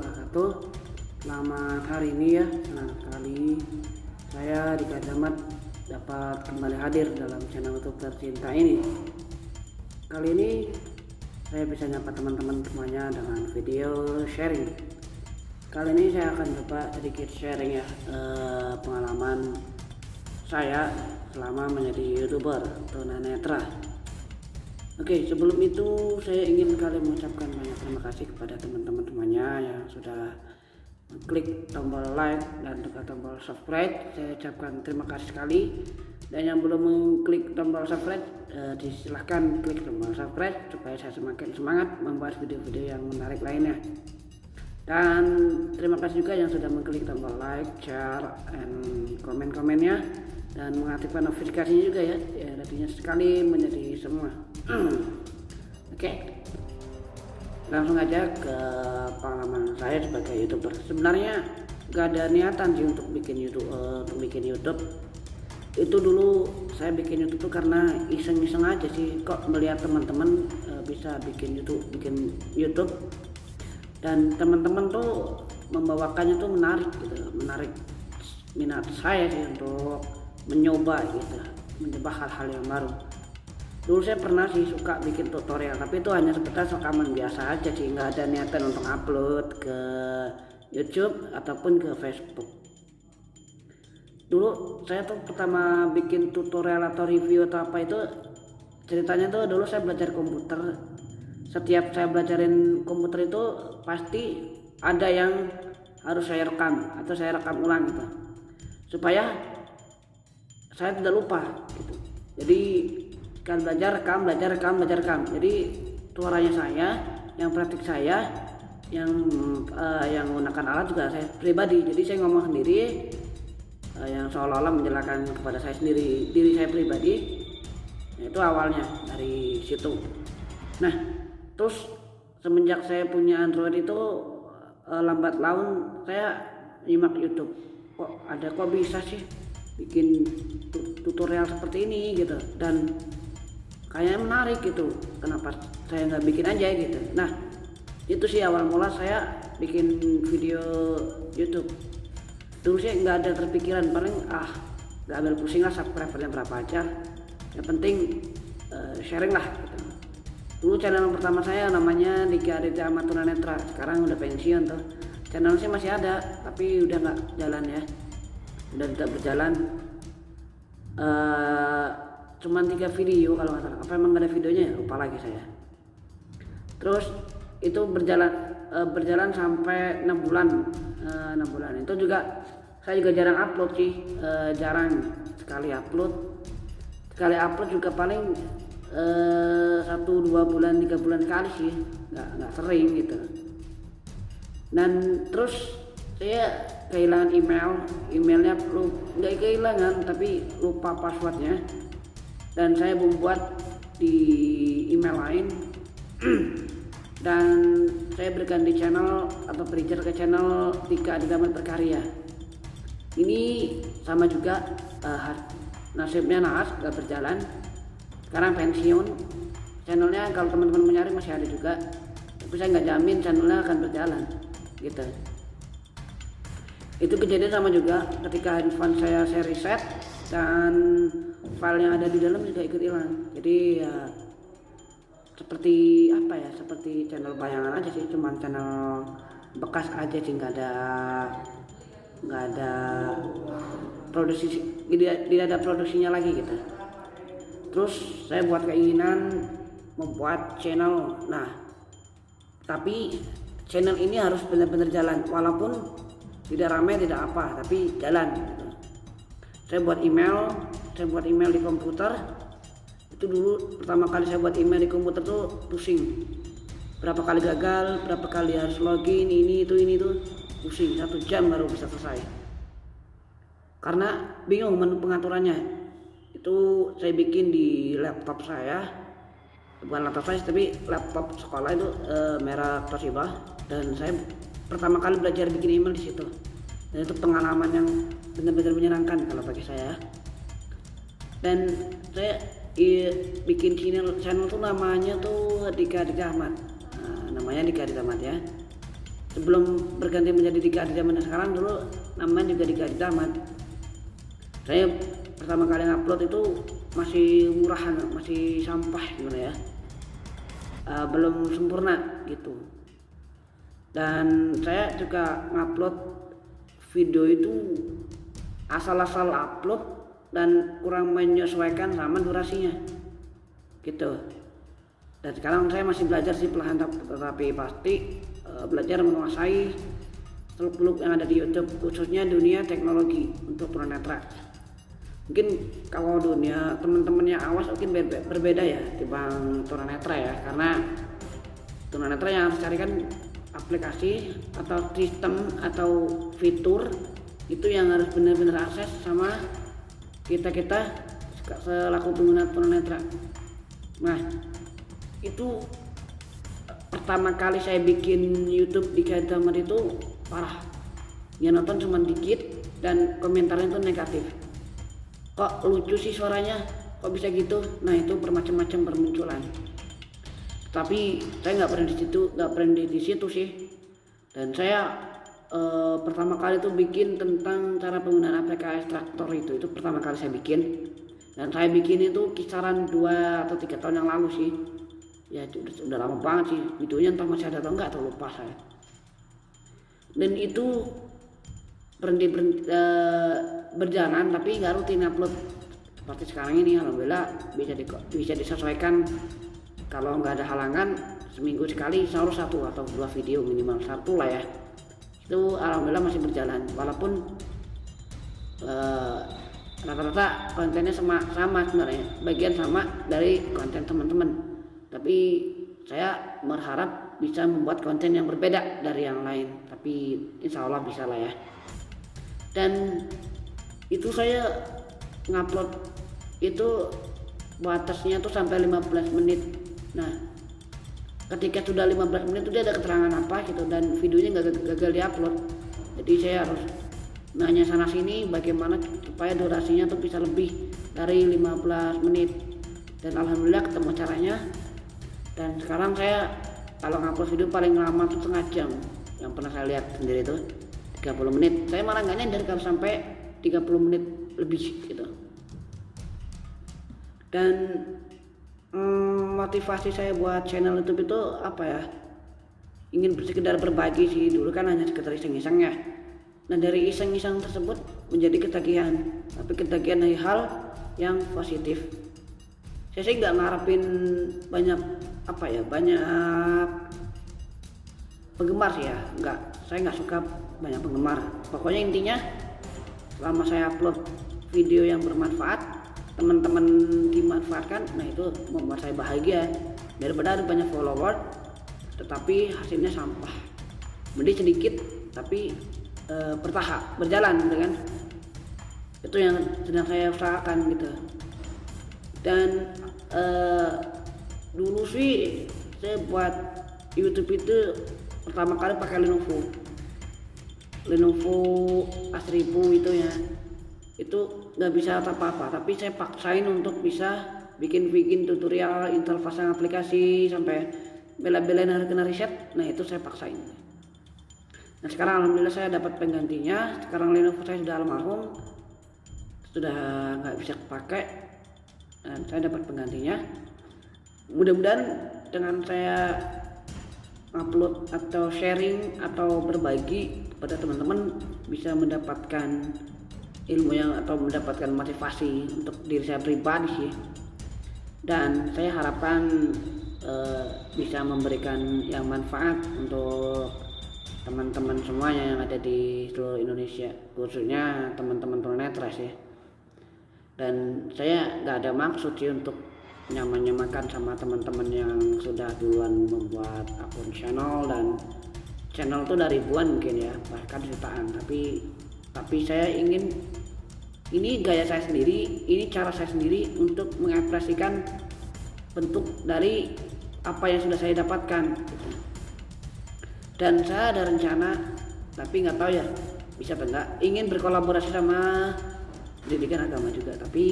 wabarakatuh. Selamat hari ini ya, senang sekali saya Dika Damat dapat kembali hadir dalam channel YouTube tercinta ini. Kali ini saya bisa nyapa teman-teman semuanya dengan video sharing. Kali ini saya akan coba sedikit sharing ya, pengalaman saya selama menjadi YouTuber tunanetra. Oke, sebelum itu saya ingin kali mengucapkan banyak terima kasih kepada teman-teman semuanya yang sudah klik tombol like dan tekan tombol subscribe. Saya ucapkan terima kasih sekali. Dan yang belum mengklik tombol subscribe, silahkan klik tombol subscribe supaya saya semakin semangat membuat video-video yang menarik lainnya. Dan terima kasih juga yang sudah mengklik tombol like, share, and komen-komennya dan mengaktifkan notifikasinya juga ya, artinya sekali menjadi semua. Oke, langsung aja ke pengalaman saya sebagai YouTuber. Sebenarnya gak ada niatan sih untuk bikin YouTube. Itu dulu saya bikin YouTube tuh karena iseng-iseng aja sih, kok melihat teman-teman bisa bikin YouTube dan teman-teman tuh membawakannya tuh menarik gitu, menarik minat saya sih untuk mencoba hal-hal yang baru. Dulu saya pernah sih suka bikin tutorial, tapi itu hanya sebatas rekaman biasa aja sih, nggak ada niatan untuk upload ke YouTube ataupun ke Facebook. Dulu saya tuh pertama bikin tutorial atau review atau apa itu, ceritanya tuh dulu saya belajar komputer. Setiap saya belajarin komputer itu pasti ada yang harus saya rekam atau saya rekam ulang gitu, supaya saya tidak lupa gitu. Jadi kan belajar rekam. Jadi suaranya saya, yang praktik saya, yang menggunakan alat juga saya pribadi. Jadi saya ngomong sendiri, yang seolah-olah menjelaskan kepada saya sendiri, diri saya pribadi. Itu awalnya dari situ. Nah, terus semenjak saya punya Android itu lambat laun saya nyimak YouTube. Kok bisa sih bikin tutorial seperti ini gitu, dan kayaknya menarik gitu, kenapa saya nggak bikin aja gitu. Nah, itu sih awal mula saya bikin video YouTube. Dulu sih nggak ada terpikiran, paling nggak ambil pusing lah subscribernya berapa aja, yang penting sharing lah gitu. Dulu channel pertama saya namanya Dika Damat Tunanetra, sekarang udah pensiun tuh. Channel sih masih ada tapi udah nggak jalan ya, udah tidak berjalan. Cuman 3 video kalau nggak salah, apa emang gak ada videonya ya, lupa lagi saya. Terus itu berjalan sampai 6 bulan. 6 bulan itu juga saya juga jarang upload sih, jarang sekali upload juga paling 1-2 bulan 3 bulan sekali sih, nggak sering gitu. Dan terus saya kehilangan emailnya, nggak kehilangan tapi lupa passwordnya, dan saya membuat di email lain dan saya berganti channel atau belajar ke channel Dika Damat Berkarya. Ini sama juga, nasibnya naas, gak berjalan, sekarang pensiun. Channelnya kalau teman-teman mencari masih ada juga, tapi saya nggak jamin channelnya akan berjalan gitu. Itu kejadian sama juga ketika handphone saya reset dan file yang ada di dalam juga ikut hilang. Jadi ya seperti apa ya, seperti channel bayangan aja sih, cuman channel bekas aja sih, nggak ada produksi, tidak ada produksinya lagi gitu. Terus saya buat keinginan membuat channel. Nah, tapi channel ini harus benar-benar jalan, walaupun tidak ramai tidak apa, tapi jalan gitu. Saya buat email di komputer. Itu dulu pertama kali saya buat email di komputer tuh pusing, berapa kali gagal, berapa kali harus login, ini itu pusing, 1 jam baru bisa selesai karena bingung menu pengaturannya. Itu saya bikin di laptop saya, bukan laptop saya tapi laptop sekolah itu, merek Toshiba, dan saya pertama kali belajar bikin email di situ. Dan itu pengalaman yang benar-benar menyenangkan kalau bagi saya. Dan saya bikin channel tuh namanya tuh Dika Damat. Namanya Dika Damat ya. sebelum berganti menjadi Dika Aditya zaman sekarang, dulu namanya juga Dika Aditya Ahmad. Saya pertama kali ngupload itu masih murahan, masih sampah gimana ya, belum sempurna gitu. Dan saya juga ngupload video itu asal-asal upload dan kurang menyesuaikan sama durasinya gitu. Dan sekarang saya masih belajar sih perlahan, tetapi pasti belajar menguasai seluk-beluk yang ada di YouTube, khususnya dunia teknologi untuk tunanetra. Mungkin kalau dunia teman-teman yang awas mungkin berbeda ya dibanding tunanetra ya, karena tunanetra yang harus carikan aplikasi atau sistem atau fitur itu yang harus benar-benar akses sama kita selaku pengguna tunanetra. Nah, itu pertama kali saya bikin YouTube di Kaidamer itu parah, yang nonton cuma dikit dan komentarnya itu negatif. Kok lucu sih suaranya, kok bisa gitu? Nah, itu bermacam-macam bermunculan. Tapi saya nggak berhenti di situ sih. Dan saya pertama kali itu bikin tentang cara penggunaan APK ekstraktor itu pertama kali saya bikin. Dan saya bikin itu kisaran 2 atau 3 tahun yang lalu sih. Ya udah lama banget sih. Videonya entah masih ada atau enggak, atau lupa saya. Dan itu berjalan tapi nggak rutin upload seperti sekarang ini. Alhamdulillah bisa disesuaikan. Kalau nggak ada halangan, seminggu sekali selalu 1 atau 2 video, minimal 1 lah ya. Itu alhamdulillah masih berjalan, walaupun rata-rata kontennya sama sebenarnya, bagian sama dari konten teman-teman. Tapi saya berharap bisa membuat konten yang berbeda dari yang lain, tapi insya Allah bisa lah ya. Dan itu saya ngupload itu batasnya tuh sampai 15 menit. Nah, ketika sudah 15 menit itu dia ada keterangan apa gitu dan videonya gagal diupload. Jadi saya harus nanya sana sini bagaimana supaya durasinya tuh bisa lebih dari 15 menit. Dan alhamdulillah ketemu caranya. Dan sekarang saya kalau ngupload video paling lama tuh setengah jam. Yang pernah saya lihat sendiri itu 30 menit. Saya malah nggak nyadar kalau sampai 30 menit lebih gitu. Dan motivasi saya buat channel YouTube itu apa ya, ingin sekedar berbagi sih. Dulu kan hanya sekedar iseng-iseng ya. Nah, dari iseng-iseng tersebut menjadi ketagihan, tapi ketagihan dari hal yang positif. Saya sih nggak ngarepin banyak penggemar sih ya, saya nggak suka banyak penggemar. Pokoknya intinya selama saya upload video yang bermanfaat, teman-teman dimanfaatkan, nah itu membuat saya bahagia daripada ada banyak follower tetapi hasilnya sampah. Mending sedikit tapi berjalan gitu kan. Itu yang sedang saya usahakan gitu. Dan dulu sih saya buat YouTube itu pertama kali pakai Lenovo A1000 itu ya. Itu nggak bisa apa-apa, tapi saya paksain untuk bisa bikin tutorial install pasang aplikasi sampai bela-belain harus kena riset. Nah, itu saya paksain. Nah, sekarang alhamdulillah saya dapat penggantinya. Sekarang Lenovo saya sudah almarhum, sudah nggak bisa pakai, dan saya dapat penggantinya. Mudah-mudahan dengan saya upload atau sharing atau berbagi kepada teman-teman bisa mendapatkan ilmu atau mendapatkan motivasi untuk diri saya pribadi sih. Dan saya harapkan bisa memberikan yang manfaat untuk teman-teman semuanya yang ada di seluruh Indonesia, khususnya teman-teman tunanetra sih. Dan saya nggak ada maksud sih untuk nyamakan sama teman-teman yang sudah duluan membuat akun channel, dan channel tuh dari ribuan mungkin ya, bahkan jutaan. Tapi saya ingin, ini gaya saya sendiri, ini cara saya sendiri untuk mengekspresikan bentuk dari apa yang sudah saya dapatkan gitu. Dan saya ada rencana, tapi nggak tahu ya bisa apa enggak, ingin berkolaborasi sama pendidikan agama juga, tapi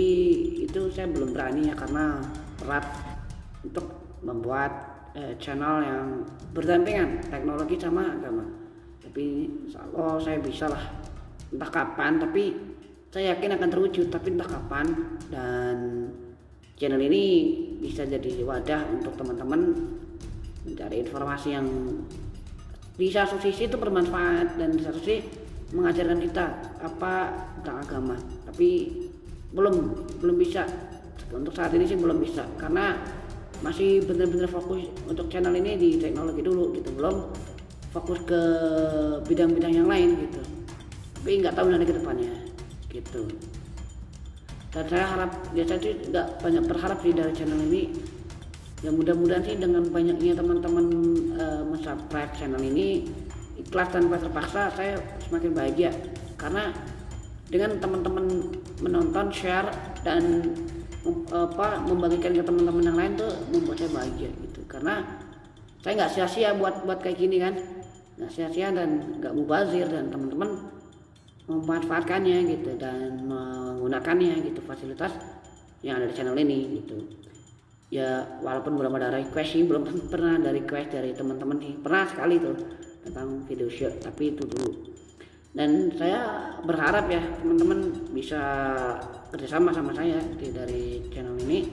itu saya belum berani ya karena berat untuk membuat channel yang berdampingan teknologi sama agama. Insya Allah saya bisa lah, entah kapan, tapi saya yakin akan terwujud, tapi entah kapan. Dan channel ini bisa jadi wadah untuk teman-teman mencari informasi yang di satu sisi itu bermanfaat dan di satu sisi mengajarkan kita apa tentang agama. Tapi belum bisa untuk saat ini sih, belum bisa karena masih benar-benar fokus untuk channel ini di teknologi dulu gitu, belum fokus ke bidang-bidang yang lain gitu. Tapi nggak tahu nanti ke depannya gitu. Dan saya harap, saya sih nggak banyak berharap sih dari channel ini. Ya mudah-mudahan sih dengan banyaknya teman-teman subscribe channel ini, ikhlas tanpa terpaksa, saya semakin bahagia. Karena dengan teman-teman menonton, share, dan membagikan ke teman-teman yang lain tuh membuat saya bahagia gitu. Karena saya nggak sia-sia buat kayak gini kan, nggak sia-sia dan nggak mubazir, dan teman-teman memanfaatkannya gitu dan menggunakannya gitu, fasilitas yang ada di channel ini gitu. Ya walaupun belum ada request sih, belum pernah ada request dari teman-teman sih, pernah sekali tuh tentang video share, tapi itu dulu. Dan saya berharap ya teman-teman bisa kerjasama sama saya dari channel ini,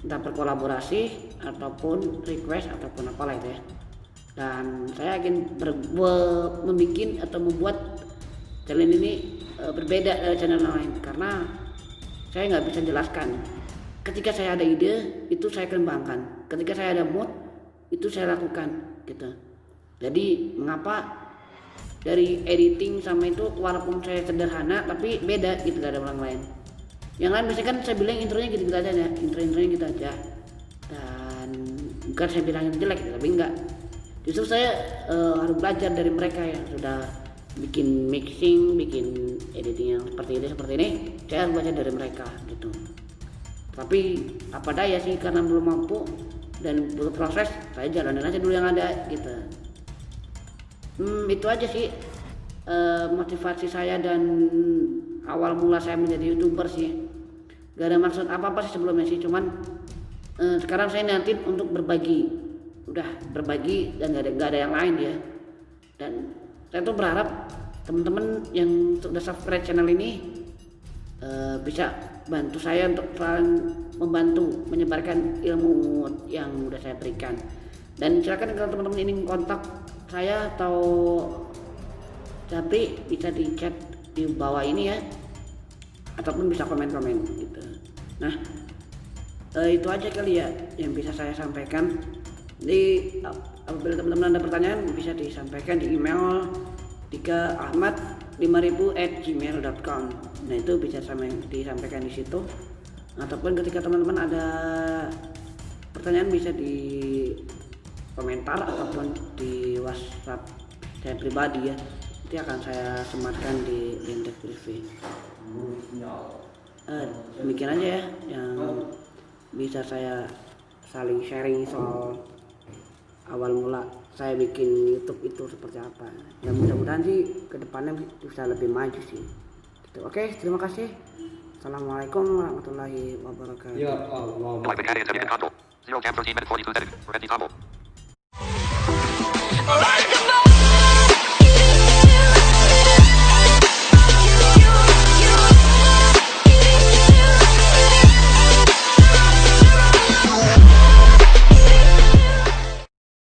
entah berkolaborasi ataupun request ataupun apalah itu ya. Dan saya akan membuat atau membuat channel ini berbeda dari channel lain, karena saya nggak bisa jelaskan. Ketika saya ada ide, itu saya kembangkan. Ketika saya ada mood, itu saya lakukan gitu. Jadi mengapa dari editing sama itu, walaupun saya sederhana tapi beda gitu dari orang lain. Yang lain biasanya kan saya bilang intronya gitu-gitu aja ya, intronya gitu aja. Dan bukan saya bilang itu jelek, tapi enggak. Justru saya harus belajar dari mereka yang sudah bikin mixing, bikin editing yang seperti ini. Saya harus belajar dari mereka gitu. Tapi apa daya sih, karena belum mampu dan butuh proses, saya jalanin aja dulu yang ada gitu. Itu aja sih motivasi saya dan awal mula saya menjadi YouTuber sih. Gak ada maksud apa-apa sih sebelumnya sih, cuman sekarang saya niatin untuk berbagi, udah berbagi dan gak ada yang lain ya. Dan saya tuh berharap teman-teman yang sudah subscribe channel ini bisa bantu saya untuk membantu menyebarkan ilmu yang udah saya berikan. Dan silakan kalau teman-teman ingin kontak saya atau Japri, bisa di chat di bawah ini ya, ataupun bisa komen-komen gitu. Nah itu aja kali ya yang bisa saya sampaikan. Jadi apabila teman-teman ada pertanyaan bisa disampaikan di email dikaahmad5000@gmail.com. Nah itu bisa disampaikan di situ, ataupun ketika teman-teman ada pertanyaan bisa di komentar ataupun di WhatsApp saya pribadi ya, nanti akan saya sematkan di link deskripsi. Demikian aja ya yang bisa saya saling sharing soal awal mula saya bikin YouTube itu seperti apa. Ya mudah-mudahan sih kedepannya bisa lebih maju sih gitu. Oke, terima kasih. Assalamualaikum warahmatullahi wabarakatuh. Ya Allah.